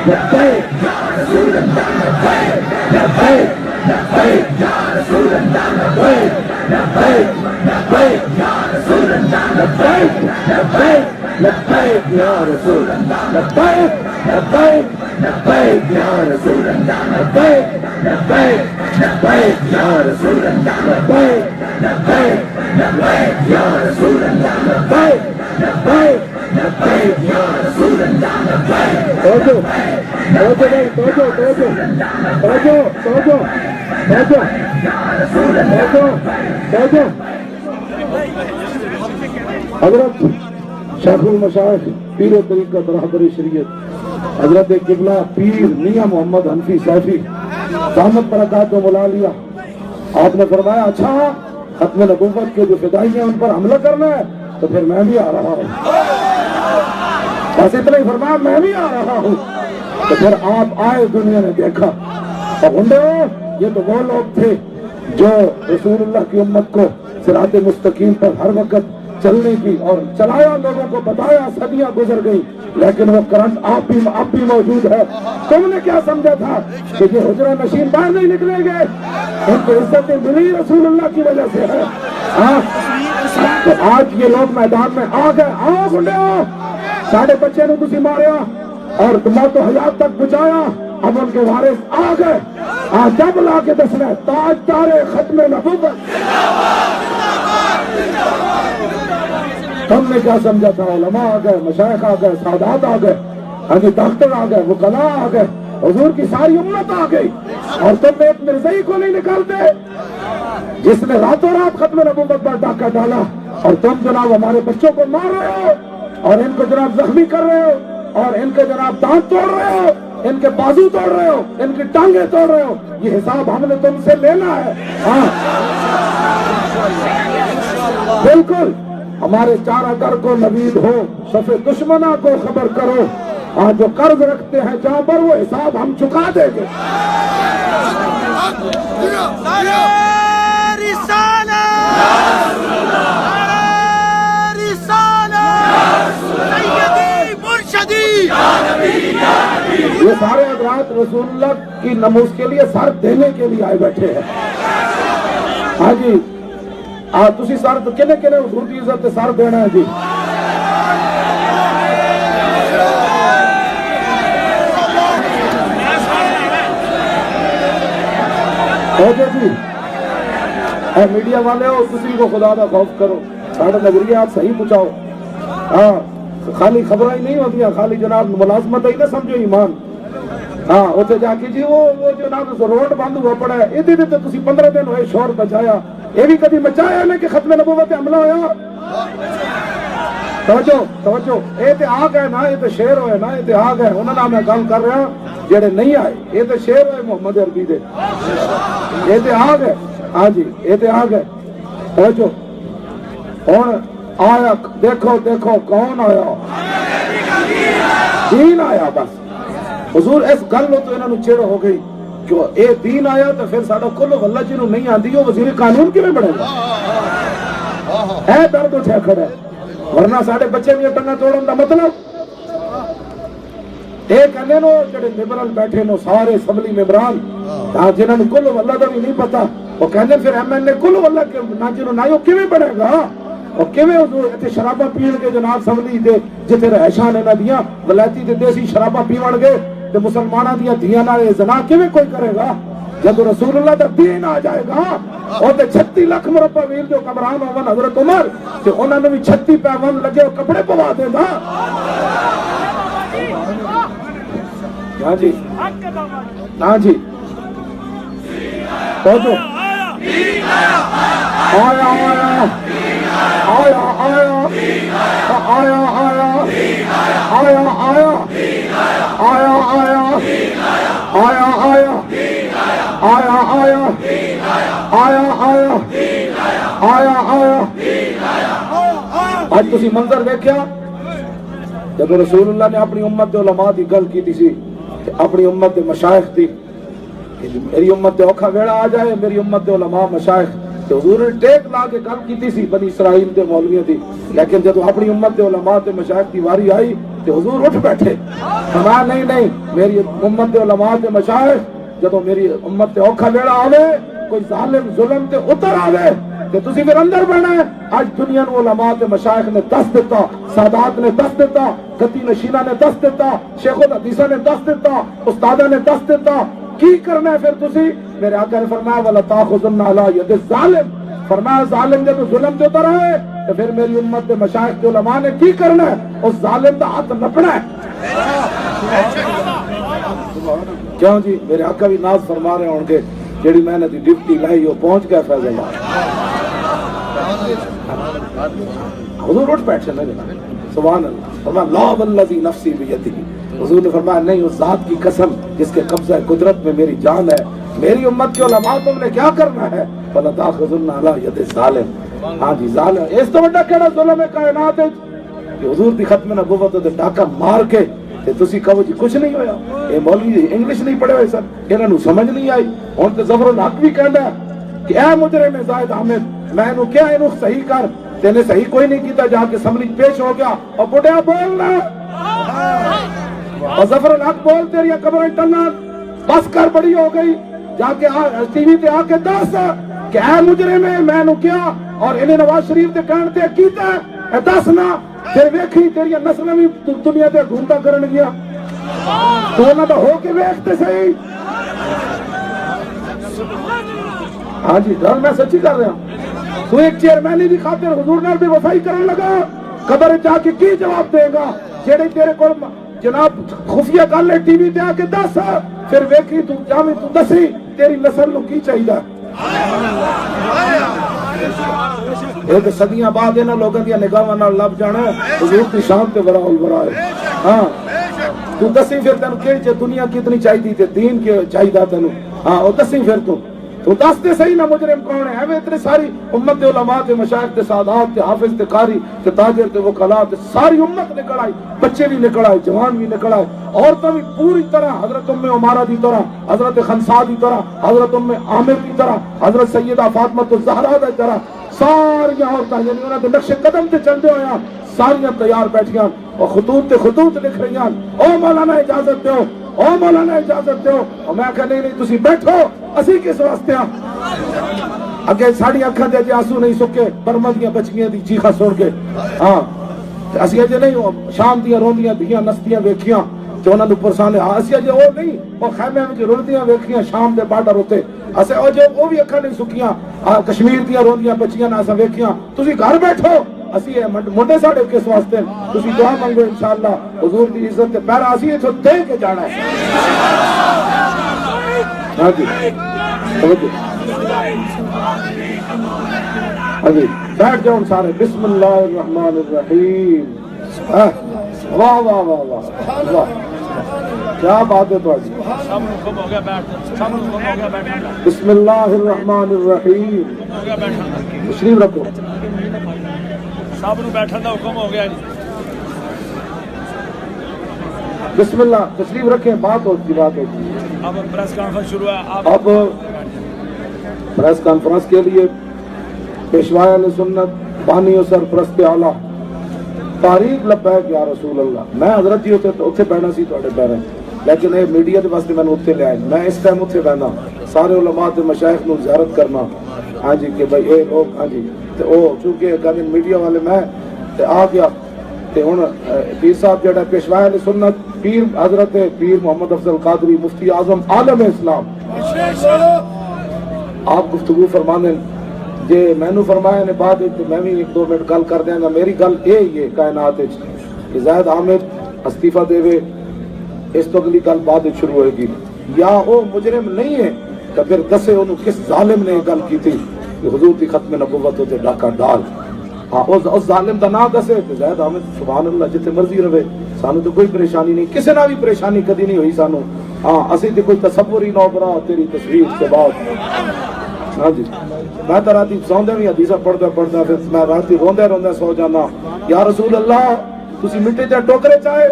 لبیک یا رسول اللہ لبیک لبیک لبیک یا رسول اللہ لبیک لبیک لبیک یا رسول اللہ لبیک لبیک لبیک یا رسول اللہ لبیک لبیک لبیک یا رسول اللہ لبیک لبیک لبیک یا رسول اللہ لبیک لبیک لبیک یا رسول اللہ لبیک لبیک لبیک یا رسول اللہ لبیک. توجہ حضرت شیخ المشائخ پیر طریقت رہبر شریعت حضرت قبلہ پیر میاں محمد حنفی سیفی دامت برکاتہ ملا لیا، آپ نے فرمایا اچھا ختم نبوت کے جو فدائی ہیں ان پر حملہ کرنا ہے تو پھر میں بھی آ رہا ہوں. بس اتنا ہی فرمایا میں بھی آ رہا ہوں. تو پھر آپ آئے، دنیا نے دیکھا. اور گنڈے یہ تو وہ لوگ تھے جو رسول اللہ کی امت کو صراط مستقیم پر ہر وقت چلنے کی اور چلایا، لوگوں کو بتایا، صدیاں گزر گئی لیکن وہ کرنٹ آپ بھی موجود ہے. تم نے کیا سمجھا تھا کہ یہ حجرہ نشین باہر نہیں نکلیں گے؟ ان کو عزتیں ملی رسول اللہ کی وجہ سے ہے. تو آج یہ لوگ میدان میں آ گئے. آؤ گنڈے آؤ، ساڑھے بچے نے تسی ماریا اور موت و حیات تک بچایا. اب ان کے وارث آ گئے. جب لا کے دسنا تاج تارے ختم نبوت. تم نے کیا سمجھا تھا؟ علماء آ گئے، مشائخ آ گئے، سادات آ گئے، ڈاکٹر آ گئے، وکلاء آ گئے، حضور کی ساری امت آ گئی. اور تم نے ایک مرزائی کو نہیں نکالتے جس نے راتوں رات ختم نبوت پر ڈاکہ ڈالا. اور تم جناب ہمارے بچوں کو مار رہے ہو اور ان کو جناب زخمی کر رہے ہو اور ان کے جناب دانت توڑ رہے ہو، ان کے بازو توڑ رہے ہو، ان کی ٹانگیں توڑ رہے ہو. یہ حساب ہم نے تم سے لینا ہے. بالکل ہمارے چارہ در کو نوید ہو، صف دشمنہ کو خبر کرو. جو قرض رکھتے ہیں جہاں پر وہ حساب ہم چکا دیں گے. یہ سارے حضرات رسول اللہ کی نموز کے لیے سر دینے کے لیے آئے بیٹھے ہیں. ہاں جی تسی سر تو کنے حضور کی عزت سر دینا ہے جی. جی میڈیا والے ہو، تسی کو خدا دا خوف کرو، ساڑھے نظریے آپ صحیح پہنچاؤ. خالی خبریں ہی نہیں ہوتی، خالی جناب ملازمت ہی نہ سمجھو ایمان. اتنے جا کے جی وہ جناب روڈ بند ہوا پڑا ہے، یہ تو تسی 15 دن ہوئے شور بچایا. یہ بھی کبھی مچایا نا کہ ختم نبوت حملہ ہوا. توجہ یہ تو آ گئے نا، یہ تو شیر ہوئے نا، یہ تو آ گئے. انہوں نے میں گل کر رہا جڑے نہیں آئے، یہ تو شیر ہوئے محمد عربی دے. یہ تو آ گئے. ہاں جی یہ تو آ گئے. توجہ ہوں آیا، دیکھو کون آیا؟ دین آیا. بس حضور اس گل تو انہوں نے چڑ ہو گئی کہ اے دین آیا تو پھر ساڈا کل واللہ جنہوں نہیں آتی وہ وزیر قانون کیویں بنے گا؟ ہے درد اٹھا کھڑا ہے. ورنہ ساڈے بچے بھی ٹنگا توڑن دا مطلب یہ کہنے نو جڑے لبرل بیٹھے نو سارے اسمبلی ممبران جنہوں نے کل واللہ دا بھی نہیں پتا، وہ کہنے پھر MNA کل واللہ نہ جنہوں نہ کیویں بنے گا؟ اور کیویں اتنے شراباں پین کے جناب اسمبلی دے جتنے رہائشاں نے دیاں ولایتی تے دیسی شراباں پیون گے تے مسلماناں دیاں دھیاں نال زنا کیویں کوئی کرے گا؟ جب رسول اللہ دا دین آ جائے گا اور 36 لاکھ مربع میل جو کمران ہون حضرت عمر تے انہاں نے بھی 36 پیون لگے کپڑے پوا دے گا. ہاں جی ہاں جی توجہ آیا آج تسی منظر دیکھیا جب رسول اللہ نے اپنی امت علماء دی گل کی تھی، اپنی امت مشائخ دی، میری امت اوکھا ویڑا آ جائے، میری امت علماء مشائخ، تو حضور نے ٹیک لا کے گل کی سی بنی اسرائیل دے مولویوں دی. لیکن جب اپنی امت علماء تے مشائخ دی واری آئی کہ حضور اٹھ بیٹھے، فرمایا نہیں نہیں، میری امت علماء تے مشائخ جدو میری امت تے اوکھا لیڑا آوے، کوئی ظالم ظلم تے اتر آوے تے تسی پھر اندر بڑھنا ہے۔ آج دنیا نو علماء تے مشائخ نے دس دیتا، سادات نے دس دیتا، گتی نشینہ نے دس دیتا، شیخ الحدیثہ نے دس دیتا، استادہ نے دس دیتا، کی کرنا ہے پھر تسی؟ میرے آقا نے فرمایا وَلَا تَأْخُذَنَّ عَلَىٰ يَدِ الظَّالِمِ، فرمایا ظالم جب ظلم تے اتر آئے تو پھر میری امت تے مشائخ تے علماء نے کی کرنا ہے؟ اس ظالم دا ہاتھ نپنا ہے۔ کیوں جی؟ میرے آقا بھی ناز فرما رہے ہوں گے جیڑی میں نے دی ڈپٹی لائی وہ پہنچ گیا فیض اللہ۔ حضور اٹھ بیٹھے میرے سبحان اللہ، فرمایا لا والذی نفسی بیدہ، حضور نے فرمایا نہیں، اس ذات کی قسم جس کے قبضہ قدرت میں میری جان ہے، میری امت کے علماء تم نے کیا کرنا ہے؟ فَلَا تَأْخُذُنَّ عَلَىٰ يَدِ الظَّالِمِ، ہاں جی ظالم اس تو بڑا کیڑا ظلم ہے کائنات ہے کہ حضور دی ختم نبوت تے ڈاکہ مار کے تے تسی کہو جی کچھ نہیں ہویا۔ اے مولوی جی انگلش نہیں پڑھے ہوئے سن، انہاں نو سمجھ نہیں آئی، ہن تے ظفر الحق بھی کہندا ہے کہ اے مجرم زاہد احمد میں نو کیا اینو صحیح کر، تینے صحیح کوئی نہیں کیتا، جا کے اسمبلی پیش ہو گیا اور بڑھیا بولنا اور ظفر الحق بول تیری قبریں ٹنگا بس کر بڑی ہو گئی، جا کے ٹی وی تے آ کے دس کہ اے مجرم ہے میں نو کیا اور انہیں نواز شریف تے کہن تے کیتا ہے، اے دس نا پھر ویکھی تیری نسل بھی دنیا تے گھومتا کرن گیا، تو انہاں دا ہو کے ویکھتے صحیح۔ ہاں جی ڈر میں سچی کر رہا ہوں، تو ایک چیئرمینی دی خاطر حضور نال بے وفائی کرن لگا، قبر جا کے کی جواب دے گا؟ جیڑے تیرے کول جناب خفیہ گل ہے ٹی وی تے آ کے دس، پھر ویکھی تو جاویں تو دسی تیری نسل نو کی چاہیے۔ ایک صدیاں بعد انہاں لوگاں دی نگاہاں نال لب جانا حضور دی شان تے وراء الوراء ہے۔ ہاں تو دسی پھر تینوں کہ دنیا کتنی چاہیے تے دین کے چاہیے تینوں، ہاں او دسی پھر تو دس تے صحیح نہ مجرم کون ہے؟ ایویں اتنے ساری امت دے علماء تے مشائخ تے سادات تے حافظ تے قاری تے تاجر تے وکلاء تے ساری امت نکل آئی، بچے بھی نکل آئے، جوان بھی نکل آئے، عورتیں بھی پوری طرح، حضرت ام عمارہ دی طرح، حضرت خنسا دی طرح، حضرت ام عامر دی طرح، حضرت سیدہ فاطمہ الزہرا دی طرح، ساری عورتیں یعنی انہاں دے نقش قدم تے چلدے ہوئے ساریاں تیار بیٹھیاں اور خطوط تے خطوط لکھ رہی ہیں، او مولانا اجازت دیو، او مولانا اجازت دیو، اور میں کہا نہیں تسی بیٹھو، اسی کس واسطے ہاں؟ اگے ساڑی اکھاں دے جے آنسو نہیں سکے برما دیاں بچیاں دی چیخا سن کے، ہاں اسی اجے نہیں شام دیاں روندیاں دیاں نستیاں ویکھیاں تے انہاں نوں پرسانے، ہاں اسی اجے او نہیں او خیمے وچ رلدیاں ویکھیاں شام دے بارڈر اوتے، اسے او جے او بھی اکھاں نہیں سکیاں کشمیر دیاں روندیاں بچیاں نہ اساں ویکھیاں، تسی گھر بیٹھو، اسی منڈے ساڑے کس واسطے؟ تسی دعا منگو انشاءاللہ حضور دی عزت تے پیرا اسی ایتھوں دے کے جانا ہے۔ ہاں جی ہاں جی بیٹھ جاؤ سارے، بسم اللہ الرحمن الرحیم، واہ واہ واہ واہ واہ کیا بات ہے تھوڑی، بسم اللہ الرحمن الرحیم، تشریف رکھو، سب نو بیٹھن دا حکم ہو گیا جی، بسم اللہ تشریف رکھیں، بات ہوتی بات ہوتی ہے۔ اب پریس کانفرنس شروع ہے، اب پریس کانفرنس کے لیے پیشوائے اہل سنت بانی و سرپرست اعلیٰ تاریخ لبیک یا رسول اللہ، میں حضرت جی اتنے بیٹھنا سی تھوڑے پیرے، لیکن یہ میڈیا کے واسطے میں اتنے لے آئے، میں اس ٹائم اتنے بہنا سارے علماء تے مشائخ نو زیارت کرنا، ہاں جی کہ بھائی اے لوگ ہاں جی تے او چونکہ کہتے میڈیا والے میں تے آ گیا تے ہن پیر صاحب جڑا پیشوائے اہل سنت پیر حضرت پیر محمد افضل قادری مفتی اعظم عالم اسلام آپ گفتگو فرمانے جے میں نو فرمایا نے بعد تو میں بھی ایک دو منٹ گل کر دیاں گا، میری گل یہ کائنات کہ زاہد حامد استعفیٰ دے وے، اس تو اگلی گل بعد شروع ہوئے گی، یا وہ مجرم نہیں ہے تو پھر دسے انہوں کس ظالم نے گل کی تھی کہ حضور کی ختم نبوت ہوتے ڈاکہ ڈال، ہاں اس ظالم دا نام دسے تو زاہد حامد سبحان اللہ جتنے مرضی رہے، سانو تو کوئی پریشانی نہیں، کسی نہ بھی پریشانی کدی نہیں ہوئی سانو، ہاں اسی تو کوئی تصور ہی نہ برا تیری تصویر سے بات، ہاں جی میں تو راتی سوندے بھی حدیثہ پڑھتا پھر میں راتی روندے سو جانا، یا رسول اللہ تسی مٹی دے ٹوکرے چاہے،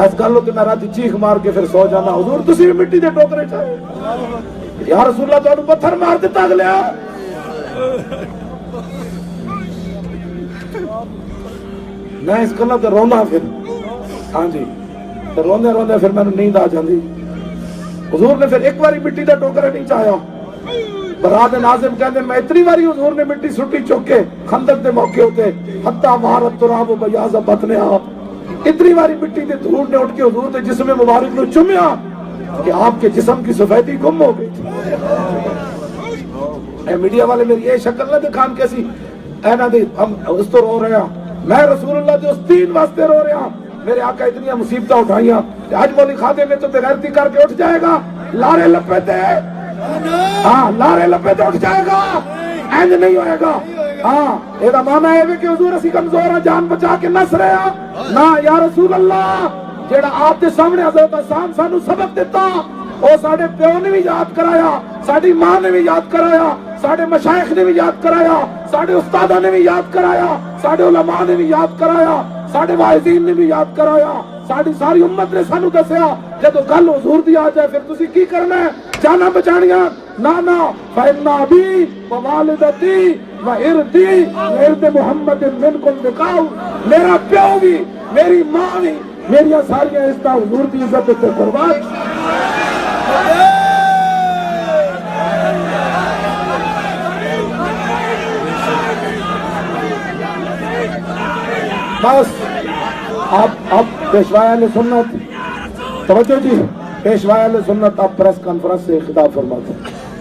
اس گل تے میں راتی چیخ مار کے پھر سو جانا، حضور تسی بھی مٹی دے ٹوکرے چاہے، یا رسول اللہ تانوں پتھر مار دیتا اگلیا، میں اس گلاں تے رونا پھر ہاں جی تو روندے روندے پھر میں نیند آ جاندی حضور نے پھر ایک باری مٹی دا ٹوکرا نہیں چاہیا برات ناظم کہندے میں اتنی باری حضور نے مٹی سٹی چک کے خندق دے موقع ہوتے حتی مہارت تراب و بیاض بطن آپ اتنی باری مٹی دے دھول نے اٹھ کے حضور دے جسم مبارک نو چومیا کہ آپ کے جسم کی سفیدی گم ہو گئی تھی. اے میڈیا والے میری یہ شکل نہ دکھان کیسی اے نہ دے ہم اس تو رو رہے ہیں میں رسول اللہ دے اس دین واسطے رو رہے ہیں میرے آقا اتنی مصیبتیں اٹھائیاں آج مولی خادم نے تو بغیرتی کر کے اٹھ جائے گا لارے لپیتے ہاں لارے لپیتے اٹھ جائے گا اینج نہیں ہوئے گا ہاں یہ مانا ہے کہ حضور اسی کمزور ہیں جان بچا کے نس رہے ہیں نا یا رسول اللہ جیڑا آپ کے سامنے حضرت حسان سانو سبق دیتا وہ ساڑھے پیو نے بھی یاد کرایا ساڑھی ماں نے بھی یاد کرایا ساڑھے مشائخ نے بھی یاد کرایا ساڑھے استادہ نے بھی یاد کرایا ساڑھے علماء نے بھی یاد کرایا ساڑھے واعظین نے بھی یاد کرایا ساڑھی ساری امت نے سانو دسیا جدو گل حضور دی آ جائے پھر تسی کی کرنا ہے جانا بچانیاں نانا فَإِنَّا بِي وَوَالِدَتِي وَإِرْدِي وَإِرْدِ مُحَمَّدٍ مِنْكُمْ بِقَاؤ میرا پیو بھی میری ماں بھی میری ساری عزت حضور دی عزت تے قربان بس اب پیشوا اہل سنت توجہ جی پیشوا اہل سنت اب پریس کانفرنس سے خطاب فرماتے ہیں.